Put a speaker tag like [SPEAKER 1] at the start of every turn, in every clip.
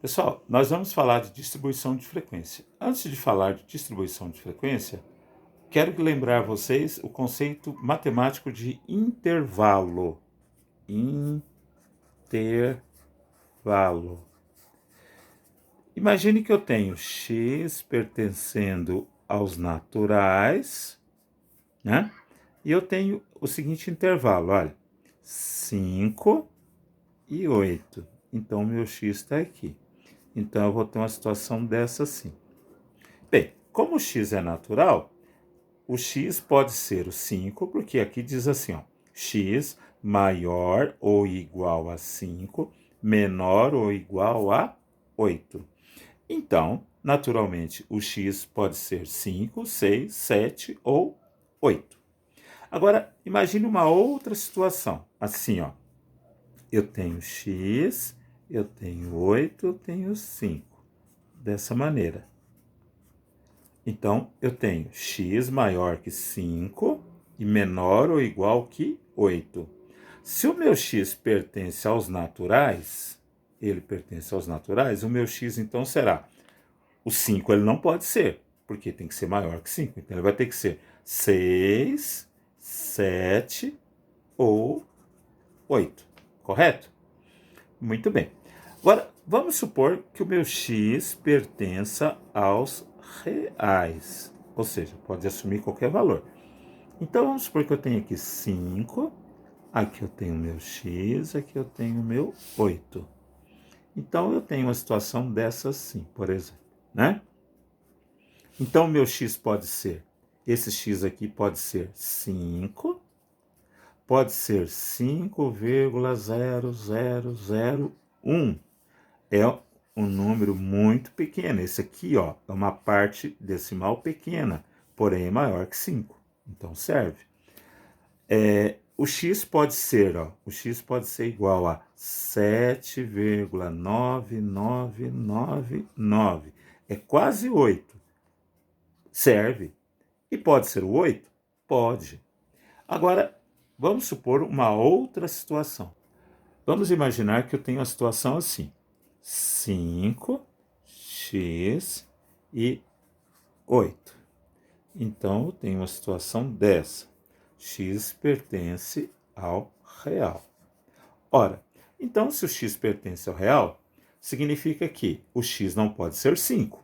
[SPEAKER 1] Pessoal, nós vamos falar de distribuição de frequência. Antes de falar de distribuição de frequência, quero lembrar vocês o conceito matemático de intervalo. Intervalo. Imagine que eu tenho x pertencendo aos naturais, né? E eu tenho o seguinte intervalo, olha, 5 e 8. Então, meu x está aqui. Então, eu vou ter uma situação dessa assim. Bem, como o x é natural, o x pode ser o 5, porque aqui diz assim, ó, x maior ou igual a 5, menor ou igual a 8. Então, naturalmente, o x pode ser 5, 6, 7 ou 8. Agora, imagine uma outra situação. Assim, ó, eu tenho x, eu tenho 8, eu tenho 5. Dessa maneira. Então, eu tenho x maior que 5 e menor ou igual que 8. Se o meu x pertence aos naturais, o meu x então será o 5 ele não pode ser, porque tem que ser maior que 5. Então ele vai ter que ser 6, 7 ou 8. Correto? Muito bem. Agora, vamos supor que o meu x pertença aos reais. Ou seja, pode assumir qualquer valor. Então, vamos supor que eu tenho aqui 5, aqui eu tenho o meu x, aqui eu tenho o meu 8. Então, eu tenho uma situação dessa assim, por exemplo, né? Então, o meu x pode ser, esse x aqui pode ser 5, pode ser 5,0001. É um número muito pequeno. Esse aqui, ó, é uma parte decimal pequena, porém é maior que 5. Então, serve. O x pode ser, ó, o x pode ser igual a 7,9999. É quase 8. Serve. E pode ser o 8? Pode. Agora, vamos supor uma outra situação. Vamos imaginar que eu tenho a situação assim. 5x e 8. Então, eu tenho uma situação dessa. X pertence ao real. Ora, então se o x pertence ao real, significa que o x não pode ser 5,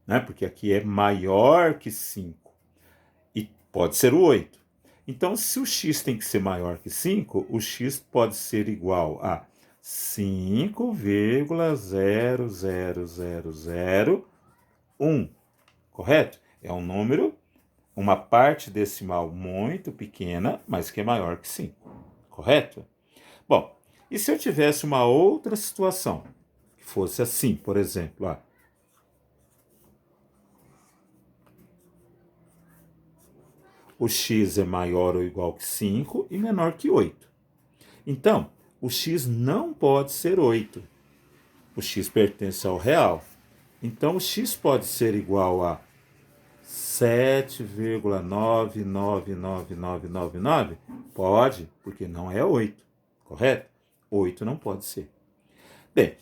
[SPEAKER 1] né? Porque aqui é maior que 5. E pode ser o 8. Então, se o x tem que ser maior que 5, o x pode ser igual a 5,00001. Correto? É um número, uma parte decimal muito pequena, mas que é maior que 5. Correto? Bom, e se eu tivesse uma outra situação, que fosse assim, por exemplo, o x é maior ou igual que 5 e menor que 8. Então, o x não pode ser 8. O x pertence ao real. Então, o x pode ser igual a 7,999999? Pode, porque não é 8, correto? 8 não pode ser. Bem,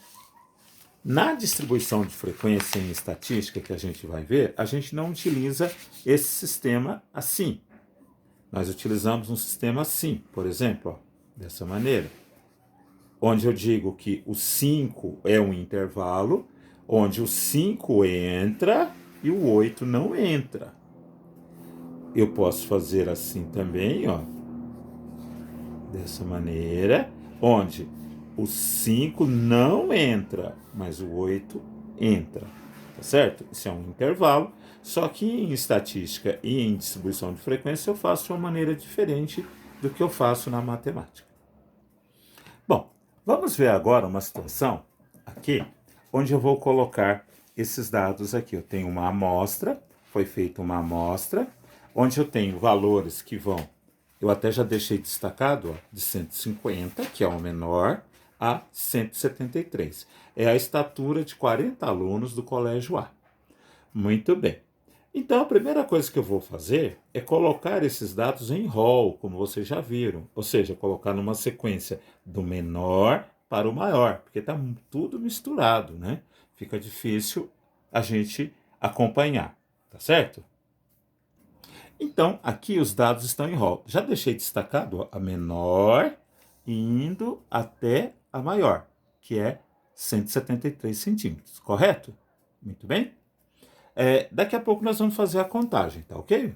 [SPEAKER 1] na distribuição de frequência em estatística que a gente vai ver, a gente não utiliza esse sistema assim. Nós utilizamos um sistema assim, por exemplo, ó, dessa maneira, onde eu digo que o 5 é um intervalo, onde o 5 entra e o 8 não entra. Eu posso fazer assim também, ó, dessa maneira, onde o 5 não entra, mas o 8 entra, tá certo? Isso é um intervalo, só que em estatística e em distribuição de frequência eu faço de uma maneira diferente do que eu faço na matemática. Bom, vamos ver agora uma situação aqui, onde eu vou colocar esses dados aqui. Eu tenho uma amostra, foi feita uma amostra, onde eu tenho valores que vão, eu até já deixei destacado, ó, de 150, que é o menor, a 173. É a estatura de 40 alunos do Colégio A. Muito bem. Então, a primeira coisa que eu vou fazer é colocar esses dados em rol, como vocês já viram. Ou seja, colocar numa sequência do menor para o maior, porque está tudo misturado, né? Fica difícil a gente acompanhar, tá certo? Então, aqui os dados estão em rol. Já deixei destacado a menor indo até a maior, que é 173 centímetros, correto? Muito bem? Daqui a pouco nós vamos fazer a contagem, tá ok?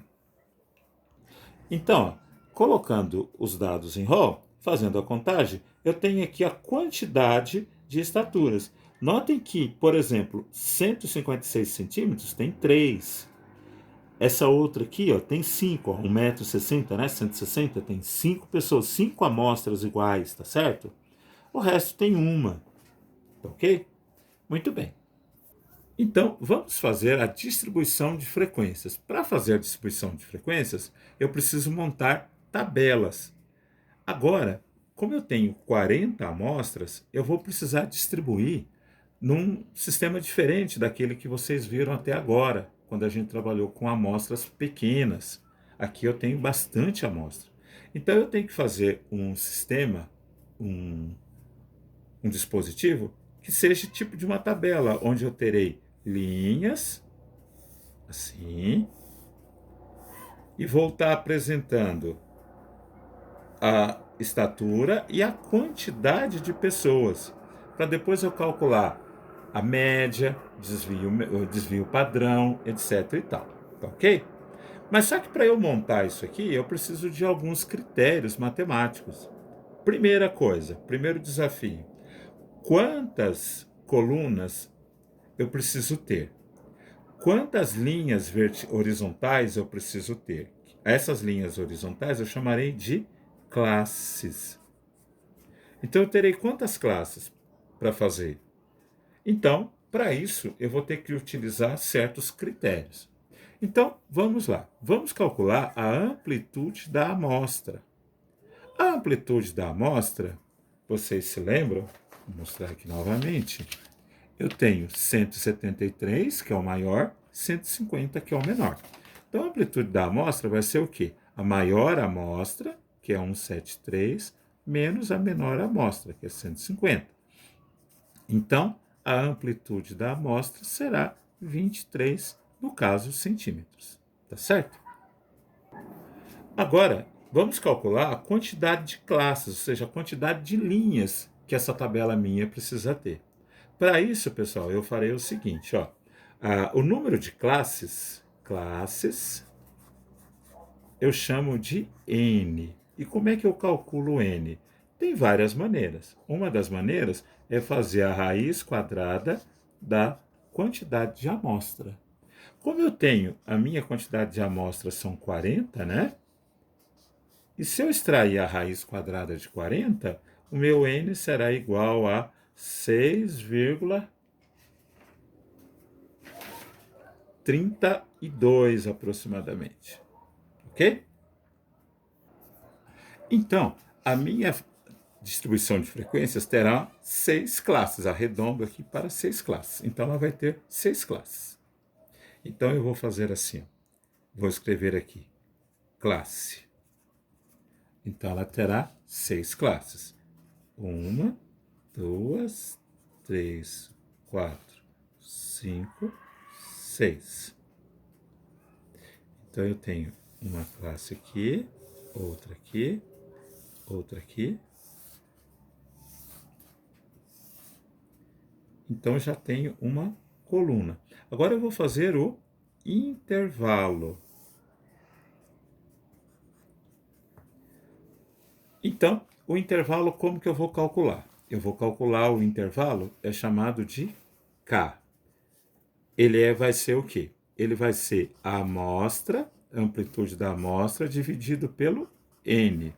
[SPEAKER 1] Então, colocando os dados em rol, fazendo a contagem, eu tenho aqui a quantidade de estaturas. Notem que, por exemplo, 156 centímetros tem 3. Essa outra aqui, ó, tem 5, 1,60 m, né? 160, tem 5 pessoas, 5 amostras iguais, tá certo? O resto tem uma, tá ok? Muito bem. Então, vamos fazer a distribuição de frequências. Para fazer a distribuição de frequências, eu preciso montar tabelas. Agora, como eu tenho 40 amostras, eu vou precisar distribuir num sistema diferente daquele que vocês viram até agora, quando a gente trabalhou com amostras pequenas. Aqui eu tenho bastante amostra. Então eu tenho que fazer um sistema, um, um dispositivo, que seja tipo de uma tabela, onde eu terei linhas, assim, e vou estar apresentando a estatura e a quantidade de pessoas, para depois eu calcular a média, desvio padrão, etc e tal, tá ok? Mas só que para eu montar isso aqui, eu preciso de alguns critérios matemáticos. Primeira coisa, primeiro desafio, quantas colunas eu preciso ter? Quantas linhas horizontais eu preciso ter? Essas linhas horizontais eu chamarei de classes. Então, eu terei quantas classes para fazer? Então, para isso, eu vou ter que utilizar certos critérios. Então, vamos lá. Vamos calcular a amplitude da amostra. A amplitude da amostra, vocês se lembram? Vou mostrar aqui novamente. Eu tenho 173, que é o maior, 150, que é o menor. Então, a amplitude da amostra vai ser o quê? A maior amostra, que é 173, menos a menor amostra, que é 150. Então, a amplitude da amostra será 23, no caso, centímetros. Tá certo? Agora, vamos calcular a quantidade de classes, ou seja, a quantidade de linhas que essa tabela minha precisa ter. Para isso, pessoal, eu farei o seguinte, ó. O número de classes, eu chamo de n. E como é que eu calculo n? Tem várias maneiras. Uma das maneiras é fazer a raiz quadrada da quantidade de amostra. Como eu tenho a minha quantidade de amostras são 40, né? E se eu extrair a raiz quadrada de 40, o meu n será igual a 6,32 aproximadamente. Ok? Então, a minha distribuição de frequências terá 6 classes, arredondo aqui para 6 classes. Então, ela vai ter 6 classes. Então, eu vou fazer assim, ó. Vou escrever aqui, classe. Então, ela terá 6 classes. 1, 2, 3, 4, 5, 6. Então, eu tenho uma classe aqui, outra aqui, outra aqui. Então, eu já tenho uma coluna. Agora, eu vou fazer o intervalo. Então, o intervalo, como que eu vou calcular? Eu vou calcular o intervalo, é chamado de K. Ele vai ser o quê? Ele vai ser a amostra, a amplitude da amostra, dividido pelo N.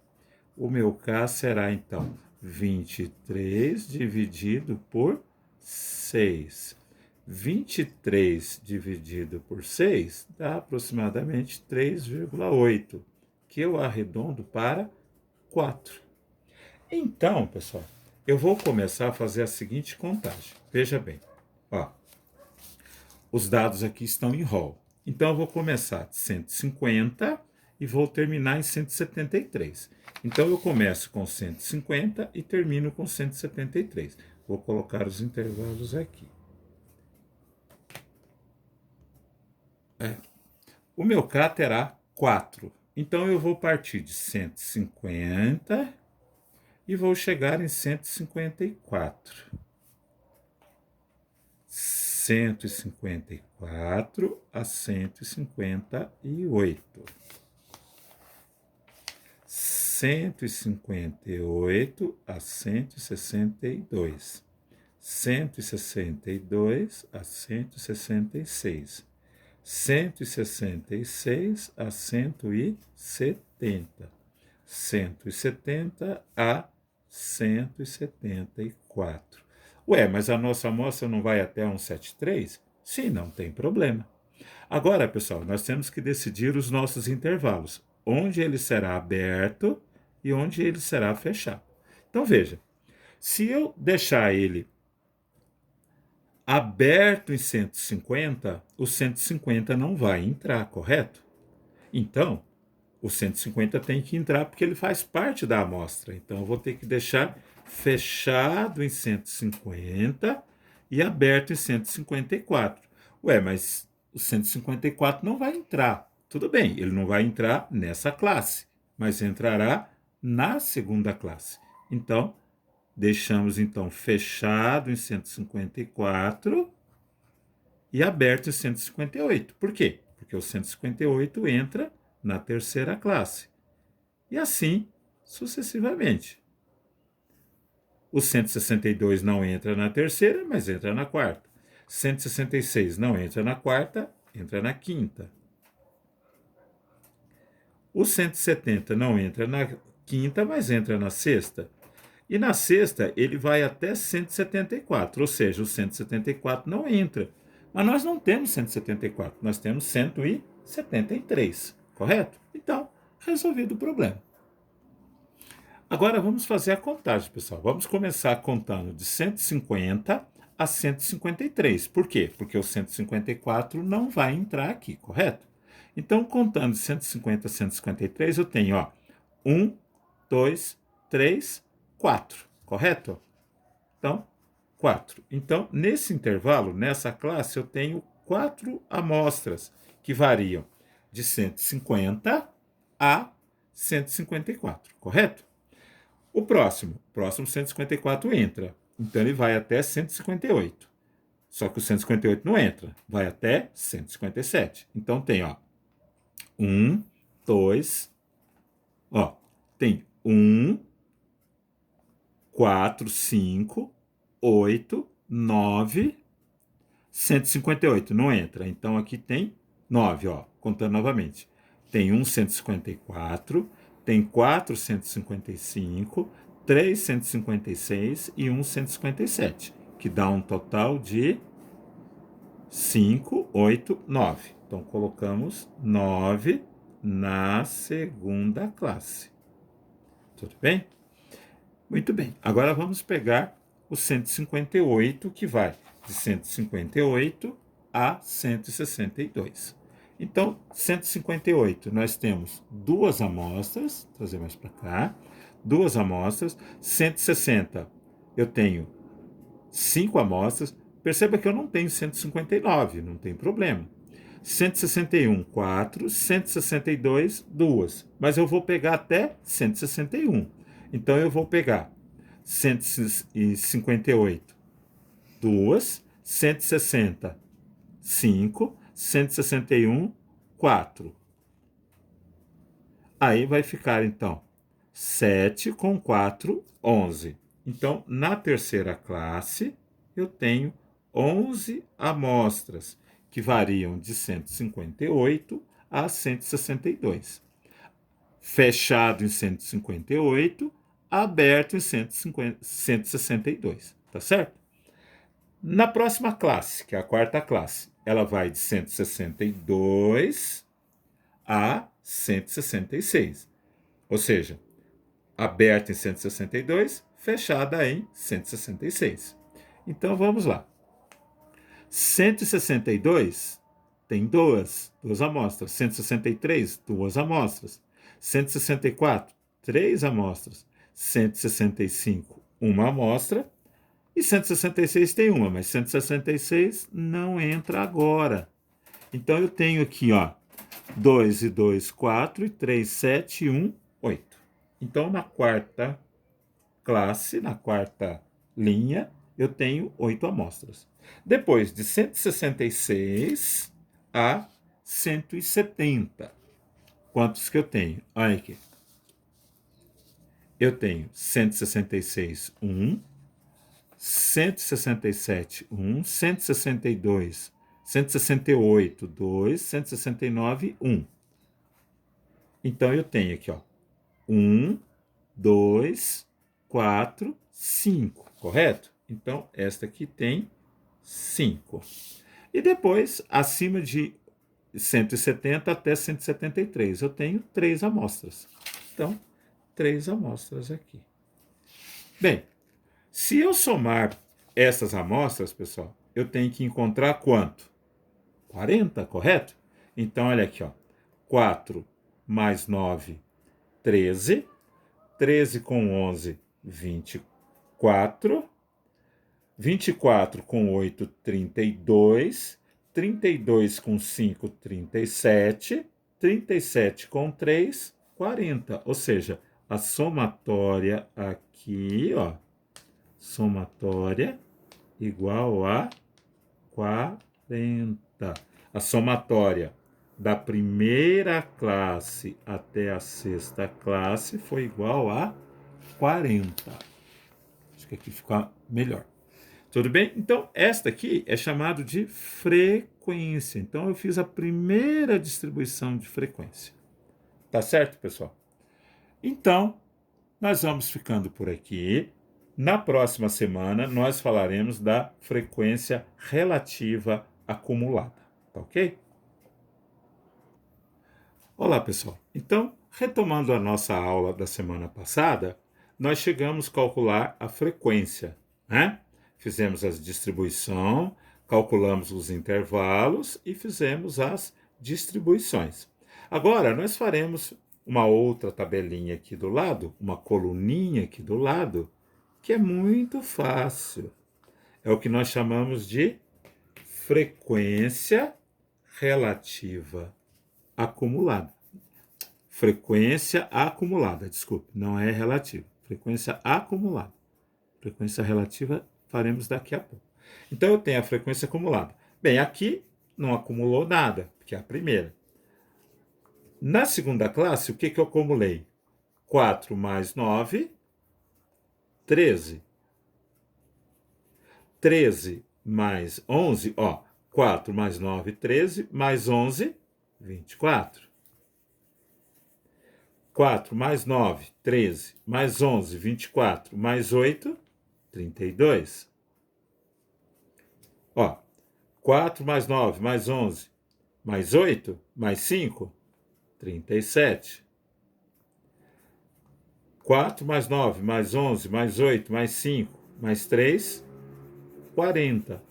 [SPEAKER 1] O meu K será, então, 23 dividido por 6. 23 dividido por 6 dá aproximadamente 3,8, que eu arredondo para 4. Então, pessoal, eu vou começar a fazer a seguinte contagem. Veja bem, ó, os dados aqui estão em rol. Então, eu vou começar de 150 e vou terminar em 173. Então, eu começo com 150 e termino com 173. Vou colocar os intervalos aqui. O meu K terá 4. Então, eu vou partir de 150 e vou chegar em 154. 154 a 158. 158 a 162. 162 a 166. 166 a 170. 170 a 174. Ué, mas a nossa amostra não vai até 173? Sim, não tem problema. Agora, pessoal, nós temos que decidir os nossos intervalos, onde ele será aberto e onde ele será fechado. Então, veja, se eu deixar ele aberto em 150, o 150 não vai entrar, correto? Então, o 150 tem que entrar porque ele faz parte da amostra. Então, eu vou ter que deixar fechado em 150 e aberto em 154. Ué, mas o 154 não vai entrar. Tudo bem, ele não vai entrar nessa classe, mas entrará na segunda classe. Então, deixamos então fechado em 154 e aberto em 158. Por quê? Porque o 158 entra na terceira classe. E assim sucessivamente. O 162 não entra na terceira, mas entra na quarta. 166 não entra na quarta, entra na quinta. O 170 não entra na quinta, mas entra na sexta. E na sexta ele vai até 174, ou seja, o 174 não entra. Mas nós não temos 174, nós temos 173, correto? Então, resolvido o problema. Agora vamos fazer a contagem, pessoal. Vamos começar contando de 150 a 153. Por quê? Porque o 154 não vai entrar aqui, correto? Então, contando de 150 a 153, eu tenho, ó, 1, 2, 3, 4, correto? Então, 4. Então, nesse intervalo, nessa classe, eu tenho 4 amostras que variam de 150 a 154, correto? O próximo 154 entra, então ele vai até 158. Só que o 158 não entra, vai até 157. Então tem, ó, 1, 2, ó, tem 1, 4, 5, 8, 9, 158 não entra. Então aqui tem 9, ó, contando novamente. Tem 1 154, tem 4 155, 3 156 e 1 157, que dá um total de 5, 8, 9. Então colocamos 9 na segunda classe. Tudo bem? Muito bem. Agora vamos pegar o 158, que vai de 158 a 162. Então, 158, nós temos duas amostras, trazer mais para cá, duas amostras. 160, eu tenho 5 amostras. Perceba que eu não tenho 159, não tem problema. 161, 4, 162, 2. Mas eu vou pegar até 161. Então, eu vou pegar 158, 2, 160, 5, 161, 4. Aí vai ficar, então, 7 com 4, 11. Então, na terceira classe, eu tenho 11 amostras, que variam de 158 a 162. Fechado em 158, aberto em 162, tá certo? Na próxima classe, que é a quarta classe, ela vai de 162 a 166. Ou seja, aberta em 162, fechada em 166. Então vamos lá. 162 tem duas amostras. 163, duas amostras. 164, três amostras. 165, uma amostra. E 166 tem uma, mas 166 não entra agora. Então eu tenho aqui, ó, 2 e 2, 4, e 3, 7, e 1, 8. Então na quarta classe, na quarta linha, eu tenho 8 amostras. Depois de 166 a 170. Quantos que eu tenho? Olha aqui. Eu tenho 166, 1. 167, 1. 162, 168, 2. 169, 1. Então eu tenho aqui, ó, 1, 2, 4, 5, correto? Então, esta aqui tem 5. E depois, acima de 170 até 173, eu tenho 3 amostras. Então, 3 amostras aqui. Bem, se eu somar essas amostras, pessoal, eu tenho que encontrar quanto? 40, correto? Então, olha aqui, ó. 4 mais 9, 13. 13 com 11, 24. 24 com 8, 32. 32 com 5, 37. 37 com 3, 40. Ou seja, a somatória aqui, ó, somatória igual a 40. A somatória da primeira classe até a sexta classe foi igual a 40. Acho que aqui fica melhor. Tudo bem? Então, esta aqui é chamada de frequência. Então, eu fiz a primeira distribuição de frequência. Tá certo, pessoal? Então, nós vamos ficando por aqui. Na próxima semana, nós falaremos da frequência relativa acumulada. Tá ok? Olá, pessoal. Então, retomando a nossa aula da semana passada, nós chegamos a calcular a frequência, né? Fizemos a distribuição, calculamos os intervalos e fizemos as distribuições. Agora, nós faremos uma outra tabelinha aqui do lado, uma coluninha aqui do lado, que é muito fácil. É o que nós chamamos de frequência relativa acumulada. Frequência acumulada, desculpe, não é relativa. Frequência acumulada. Frequência relativa faremos daqui a pouco. Então eu tenho a frequência acumulada. Bem, aqui não acumulou nada, porque é a primeira. Na segunda classe, o que eu acumulei? 4 mais 9, 13. 13 mais 11, ó, 4 mais 9, 13, mais 11, 24. 4 mais 9, 13, mais 11, 24, mais 8, 32. Ó, 4 mais 9, mais 11, mais 8, mais 5, 37. 4 mais 9, mais 11, mais 8, mais 5, mais 3, 40.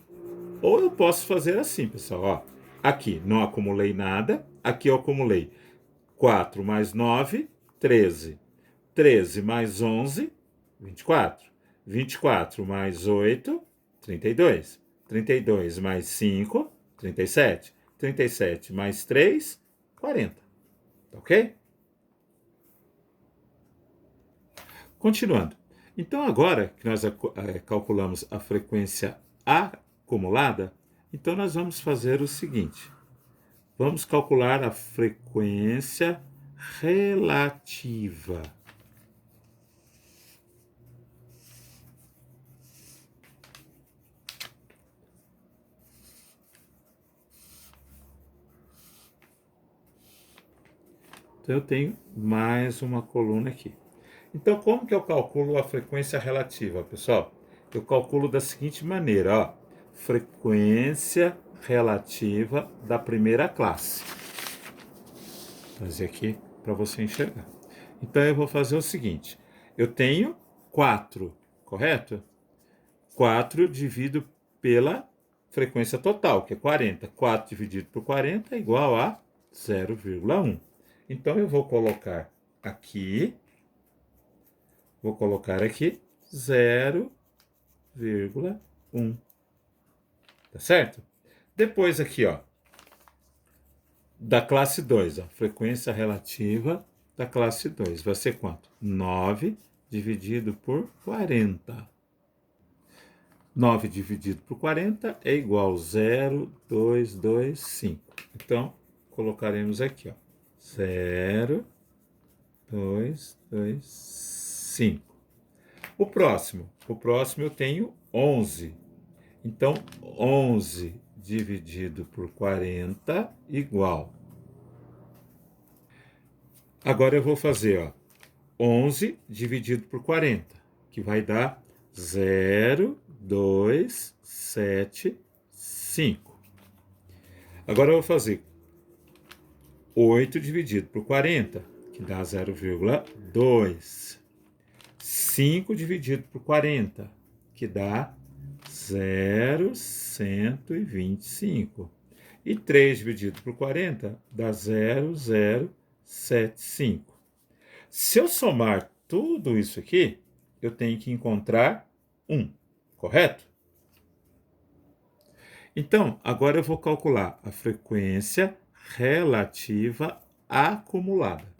[SPEAKER 1] Ou eu posso fazer assim, pessoal, ó. Aqui não acumulei nada, aqui eu acumulei 4 mais 9, 13. 13 mais 11, 24. 24 mais 8, 32. 32 mais 5, 37. 37 mais 3, 40. Ok? Continuando. Então, agora que nós calculamos a frequência acumulada, então nós vamos fazer o seguinte. Vamos calcular a frequência relativa. Então, eu tenho mais uma coluna aqui. Então, como que eu calculo a frequência relativa, pessoal? Eu calculo da seguinte maneira, ó. Frequência relativa da primeira classe. Vou fazer aqui para você enxergar. Então, eu vou fazer o seguinte. Eu tenho 4, correto? 4 eu divido pela frequência total, que é 40. 4 dividido por 40 é igual a 0,1. Então, eu vou colocar aqui 0,1. Tá certo? Depois aqui, ó, da classe 2, ó, frequência relativa da classe 2. Vai ser quanto? 9 dividido por 40. 9 dividido por 40 é igual a 0,225. Então, colocaremos aqui, ó, 0,225. O próximo eu tenho 11. Então, 11 dividido por 40 igual. Agora eu vou fazer, ó, 11 dividido por 40, que vai dar 0,275. Agora eu vou fazer 8 dividido por 40, que dá 0,2. 5 dividido por 40, que dá 0,125. E 3 dividido por 40 dá 0,075. Se eu somar tudo isso aqui, eu tenho que encontrar 1, correto? Então, agora eu vou calcular a frequência relativa acumulada.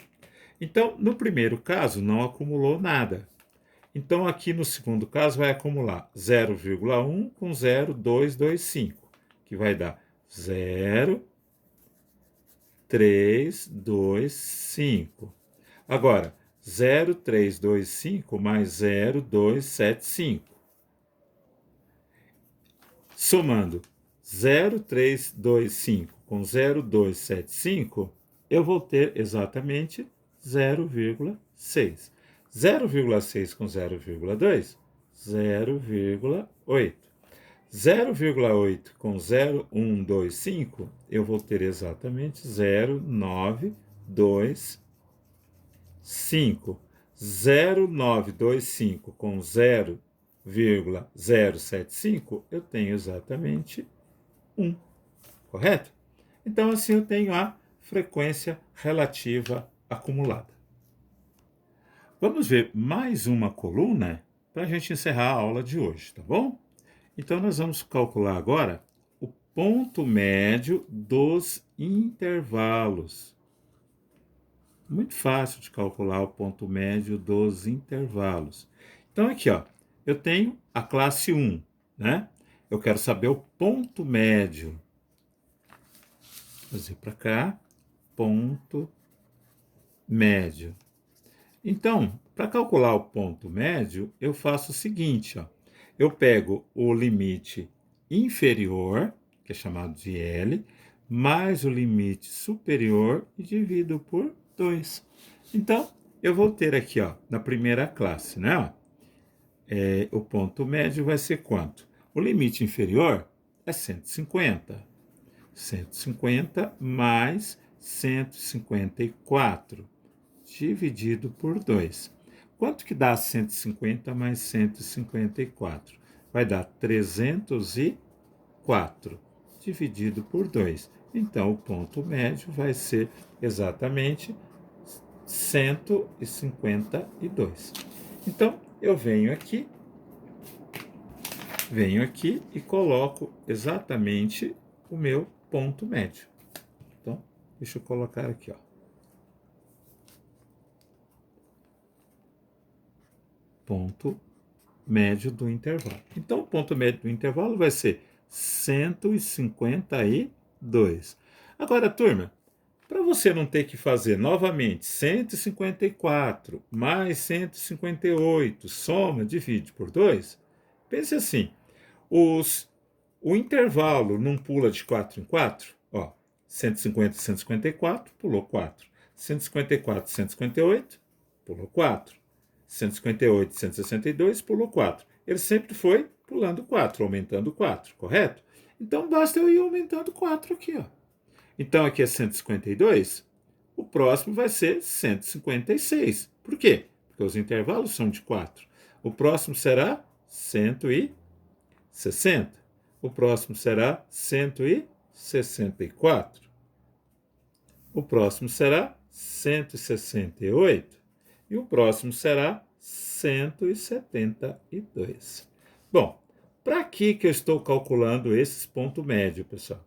[SPEAKER 1] Então, no primeiro caso, não acumulou nada. Então, aqui no segundo caso, vai acumular 0,1 com 0,225, que vai dar 0,325. Agora, 0,325 mais 0,275. Somando 0,325 com 0,275, eu vou ter exatamente 0,6. 0,6 com 0,2, 0,8. 0,8 com 0,125, eu vou ter exatamente 0,925. 0,925 com 0,075, eu tenho exatamente 1, correto? Então, assim eu tenho a frequência relativa acumulada. Vamos ver mais uma coluna para a gente encerrar a aula de hoje, tá bom? Então, nós vamos calcular agora o ponto médio dos intervalos. Muito fácil de calcular o ponto médio dos intervalos. Então, aqui, ó, eu tenho a classe 1, né? Eu quero saber o ponto médio. Vou fazer para cá, ponto médio. Então, para calcular o ponto médio, eu faço o seguinte, ó. Eu pego o limite inferior, que é chamado de L, mais o limite superior e divido por 2. Então, eu vou ter aqui, ó, na primeira classe, né? Ó, o ponto médio vai ser quanto? O limite inferior é 150. 150 mais 154, dividido por 2. Quanto que dá 150 mais 154? Vai dar 304, dividido por 2. Então, o ponto médio vai ser exatamente 152. Então, eu venho aqui e coloco exatamente o meu ponto médio. Então, deixa eu colocar aqui, ó. Ponto médio do intervalo. Então, o ponto médio do intervalo vai ser 152. Agora, turma, para você não ter que fazer novamente 154 mais 158, soma, divide por 2, pense assim, o intervalo não pula de 4 em 4, ó, 150 e 154, pulou 4. 154 e 158, pulou 4. 158 e 162, pulou 4. Ele sempre foi pulando 4, aumentando 4, correto? Então, basta eu ir aumentando 4 aqui, ó. Então, aqui é 152, o próximo vai ser 156. Por quê? Porque os intervalos são de 4. O próximo será 160. O próximo será 164. O próximo será 168. E o próximo será 172. Bom, para que eu estou calculando esses pontos médios, pessoal?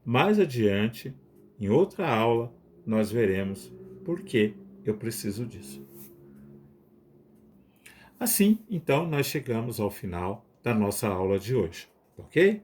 [SPEAKER 1] Mais adiante, em outra aula, nós veremos por que eu preciso disso. Assim, então, nós chegamos ao final da nossa aula de hoje, ok?